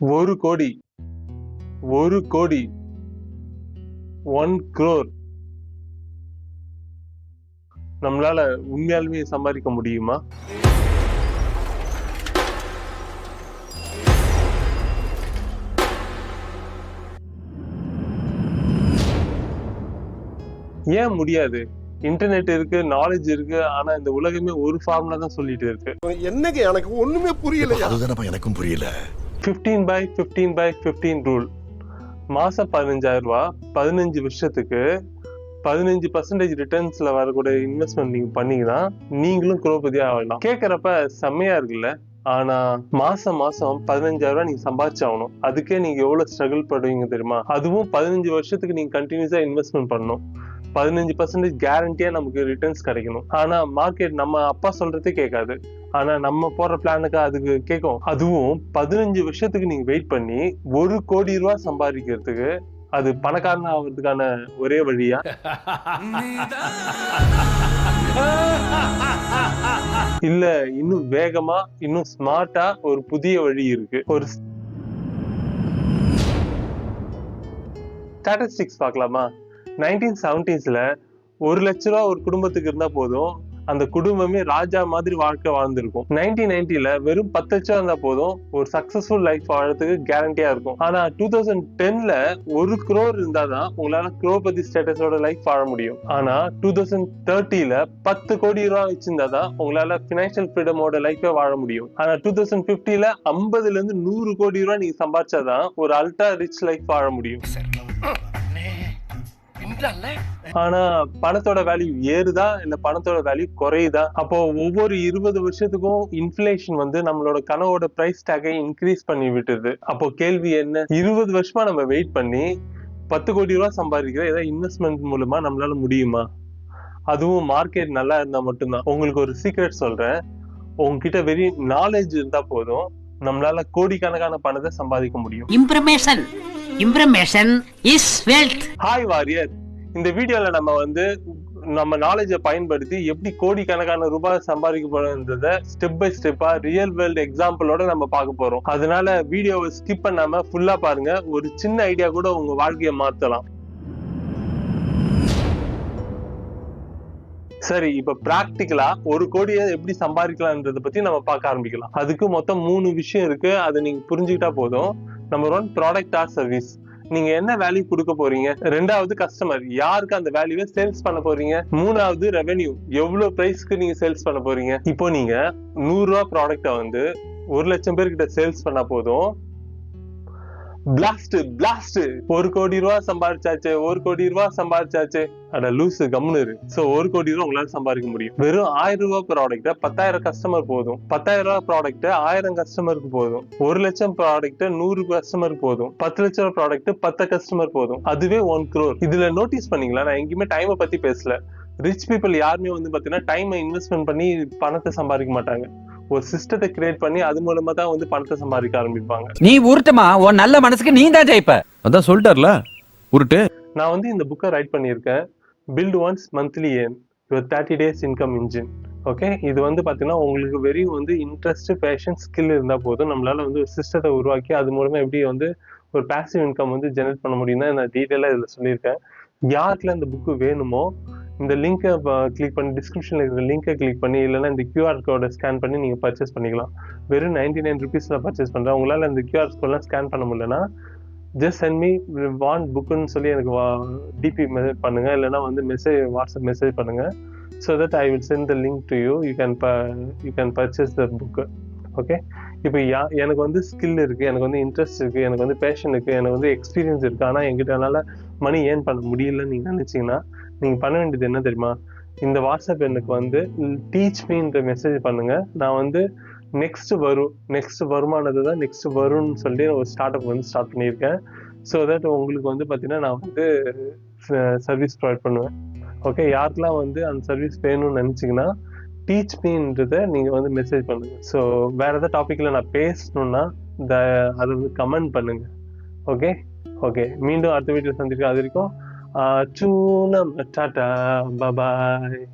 1 கோடி 1 கோடி 1 crore நம்மளால உண்மையாலுமே சம்பாதிக்க முடியுமா? ஏன் முடியாது? இன்டர்நெட் இருக்கு, நாலேஜ் இருக்கு. ஆனா இந்த உலகமே ஒரு ஃபார்முலா தான் சொல்லிட்டு இருக்கு. என்னங்க எனக்கு ஒண்ணுமே புரியல. அதுதானப்பா எனக்கும் புரியல. 15/15/15 ரூல். மாசம் 15,000 ரூபாய், 15 வருஷத்துக்கு 15% ரிட்டர்ன்ஸ்ல வரக்கூடிய இன்வெஸ்ட்மெண்ட் நீங்க பண்ணீங்கன்னா நீங்களும் குரோபதி ஆகலாம். கேட்கறப்ப செம்மையா இருக்குல்ல? ஆனா மாசம் 15,000 ரூபாய் நீங்க சம்பாதிச்சாகணும். அதுக்கே நீங்க எவ்வளவு ஸ்ட்ரகிள் பண்ணுவீங்க தெரியுமா? அதுவும் 15 வருஷத்துக்கு நீங்க கண்டினியூஸா இன்வெஸ்ட்மெண்ட் பண்ணணும். 15% கேரண்டியா நமக்கு ரிட்டர்ன்ஸ் கிடைக்கணும். ஆனா மார்க்கெட் நம்ம அப்பா சொல்றதே கேட்காது. ஆனா நம்ம போற பிளானுக்கு அதுக்கு கேட்கும். அதுவும் 15 வருஷத்துக்கு நீங்க வெயிட் பண்ணி 1 கோடி ரூபாய் சம்பாதிக்கிறதுக்கு அது பணக்காரன் ஆகிறதுக்கான ஒரே வழியா? இல்ல இன்னும் வேகமா, இன்னும் ஸ்மார்ட்டா ஒரு புதிய வழி இருக்கு. ஒரு ஸ்டாட்டிஸ்டிக்ஸ் பார்க்கலாமா? 1970sல 1 லட்ச ரூபா ஒரு குடும்பத்துக்கு இருந்தா போதும், அந்த குடும்பமே ராஜா மாதிரி வாழ்க்கை வாழ்ந்திருக்கும். 1990ல வெறும் 10 லட்சம் இருந்தா போதும், ஒரு சக்சஸ்ஃபுல் லைஃப் வாழறதுக்கு கேரண்டியா இருக்கும். ஆனா 2010ல 1 crore இருந்தாதான் உங்களால குரோபதி ஸ்டேட்டஸோட லைஃப் வாழ முடியும். ஆனா 2030ல 10 கோடி ரூபாய் வச்சிருந்தாதான் உங்களால பினான்சியல் ஃப்ரீடமோட லைஃபே வாழ முடியும். ஆனா 2050ல 50ல இருந்து 100 கோடி ரூபாய் நீங்க சம்பாதிச்சாதான் ஒரு அல்ட்ரா ரிச் லைஃப் வாழ முடியும். ஆனா பணத்தோட வேல்யூ ஏறுதா இல்ல பணத்தோட வேல்யூ குறையுதா? அப்போ ஒவ்வொரு 20 வருஷத்துக்கும் இன்ஃபிளேஷன் வந்து நம்மளோட கனவோட பிரைஸ் டேக்கை இன்க்ரீஸ் பண்ணி விட்டுருது. அப்போ கேள்வி என்ன? 20 வருஷமா நம்ம வெயிட் பண்ணி 10 கோடி ரூபாய் சம்பாதிக்கிற ஏதாவது இன்வெஸ்ட்மெண்ட் மூலமா நம்மளால முடியுமா? அதுவும் மார்க்கெட் நல்லா இருந்தா மட்டும்தான். உங்களுக்கு ஒரு சீக்ரெட் சொல்றேன். உங்ககிட்ட வெறும் நாலேஜ் இருந்தா போதும், நம்மளால கோடிக்கணக்கான பணத்தை சம்பாதிக்க முடியும். Information is wealth. Hi warrior. இந்த வீடியோல நம்ம நாலேஜை பயன்படுத்தி எப்படி கோடிக்கணக்கான ரூபாய் சம்பாதிக்க போறோம்ன்றத ஸ்டெப் பை ஸ்டெப்பா ரியல் வேர்ல்ட் எக்ஸாம்பிளோட நம்ம பார்க்க போறோம். அதனால வீடியோவை ஸ்கிப் பண்ணாம ஃபுல்லா பாருங்க. ஒரு சின்ன ஐடியா கூட உங்க வாழ்க்கையை மாத்தலாம். சரி, இப்ப பிராக்டிக்கலா 1 கோடியை எப்படி சம்பாதிக்கலாம்ன்றத பத்தி நம்ம பார்க்க ஆரம்பிக்கலாம். அதுக்கு மொத்தம் 3 விஷயம் இருக்கு. அதை நீங்க புரிஞ்சுக்கிட்டா போதும். Number 1 product or service. நீங்க என்ன வேல்யூ கொடுக்க போறீங்க? 2வது கஸ்டமர், யாருக்கு அந்த வேல்யூவை சேல்ஸ் பண்ண போறீங்க? 3வது ரெவென்யூ, எவ்வளவு பிரைஸ்க்கு நீங்க சேல்ஸ் பண்ண போறீங்க? இப்போ நீங்க 100 ரூபாய் ப்ராடக்ட 1 லட்சம் பேர்கிட்ட சேல்ஸ் பண்ணா போதும். பிளாஸ்ட் 1 கோடி ரூபாய் சம்பாதிச்சாச்சு, 1 கோடி ரூபாய் சம்பாதிச்சாச்சு. அட லூசு, கம்முனு இரு. சோ 1 கோடி ரூபாய் உங்களால சம்பாதிக்க முடியும். வெறும் 1000 ரூபாய் ப்ராடக்ட் 10,000 கஸ்டமர் போதும். 10,000 ரூபாய் ப்ராடக்ட் 1000 கஸ்டமருக்கு போதும். 1 லட்சம் ப்ராடக்ட் 100 கஸ்டமருக்கு போதும். 10 லட்சம் ப்ராடக்ட் 10 கஸ்டமர் போதும். அதுவே 1 crore. இதுல நோட்டீஸ் பண்ணீங்களா? நான் எங்கேயுமே டைமை பத்தி பேசல. ரிச் பீப்புள் யாருமே பாத்தீங்கன்னா டைமை இன்வெஸ்ட்மெண்ட் பண்ணி பணத்தை சம்பாதிக்க மாட்டாங்க. ஒரு சிஸ்டத்தை கிரியேட் பண்ணி அது மூலமா தான் பணத்தை சம்பாதிக்க ஆரம்பிப்பாங்க. நீ உருட்டுமா, உன் நல்ல மனசுக்கு நீ தான் ஜெயிப்ப. அதான் சொல்லிட்டார்ல, உருட்டு. நான் இந்த புக்கை ரைட் பண்ணியிருக்கேன். Build once monthly earn your 30 days income engine. Okay, இது பாத்தீங்கன்னா உங்களுக்கு வெறும் இன்ட்ரெஸ்ட், பேஷன், ஸ்கில் இருந்தா போதும். நம்மளால ஒரு சிஸ்டத்தை உருவாக்கி அது மூலமா எப்படி ஒரு பேசிவ் இன்கம் ஜெனரேட் பண்ண முடியும்னா நான் டீட்டெயிலா இதுல சொல்லியிருக்கேன். யாருக்குல இந்த புக்கு வேணுமோ இந்த லிங்கை கிளிக் பண்ணி, டிஸ்கிரிப்ஷன்ல இருக்கிற லிங்கை கிளிக் பண்ணி, இல்லைன்னா இந்த QR கோடை ஸ்கேன் பண்ணி நீங்க பர்ச்சேஸ் பண்ணிக்கலாம். வெறும் 99 rupeesல பர்ச்சேஸ் பண்றேன். உங்களால இந்த QR கோட்லாம் ஸ்கேன் பண்ண முடியலன்னா ஜஸ்ட் சென்ட் மீ வாண்ட் புக்குன்னு சொல்லி எனக்கு டிபி மெசேஜ் பண்ணுங்க, இல்லைன்னா வாட்ஸ்அப் மெசேஜ் பண்ணுங்க. So that I will send the link to you. You can purchase the book. ஓகே, இப்போ எனக்கு ஸ்கில் இருக்கு, எனக்கு இன்ட்ரெஸ்ட் இருக்கு, எனக்கு பேஷன் இருக்கு, எனக்கு எக்ஸ்பீரியன்ஸ் இருக்கு. ஆனா என்கிட்ட என்னால மணி ஏர்ன் பண்ண முடியலன்னு நீங்க நினைச்சீங்கன்னா நீங்க பண்ண வேண்டியது என்ன தெரியுமா? இந்த வாட்ஸ்அப் எனக்கு டீச் மீன்ற மெசேஜ் பண்ணுங்க. நான் நெக்ஸ்ட் வருமானது தான் நெக்ஸ்ட் வரும்னு சொல்லி ஒரு ஸ்டார்ட் அப் ஸ்டார்ட் பண்ணியிருக்கேன். ஸோ தட் உங்களுக்கு பாத்தீங்கன்னா நான் சர்வீஸ் ப்ரொவைட் பண்ணுவேன். ஓகே, யாருக்கெல்லாம் அந்த சர்வீஸ் வேணும்னு நினைச்சீங்கன்னா டீச் மீன்றதை நீங்க மெசேஜ் பண்ணுங்க. ஸோ வேற ஏதாவது டாபிக்ல நான் பேசணும்னா அதை கமெண்ட் பண்ணுங்க. ஓகே, மீண்டும் அடுத்த வீடியோ சந்திக்கிறேன். அது வரைக்கும் டாடா, பாய்.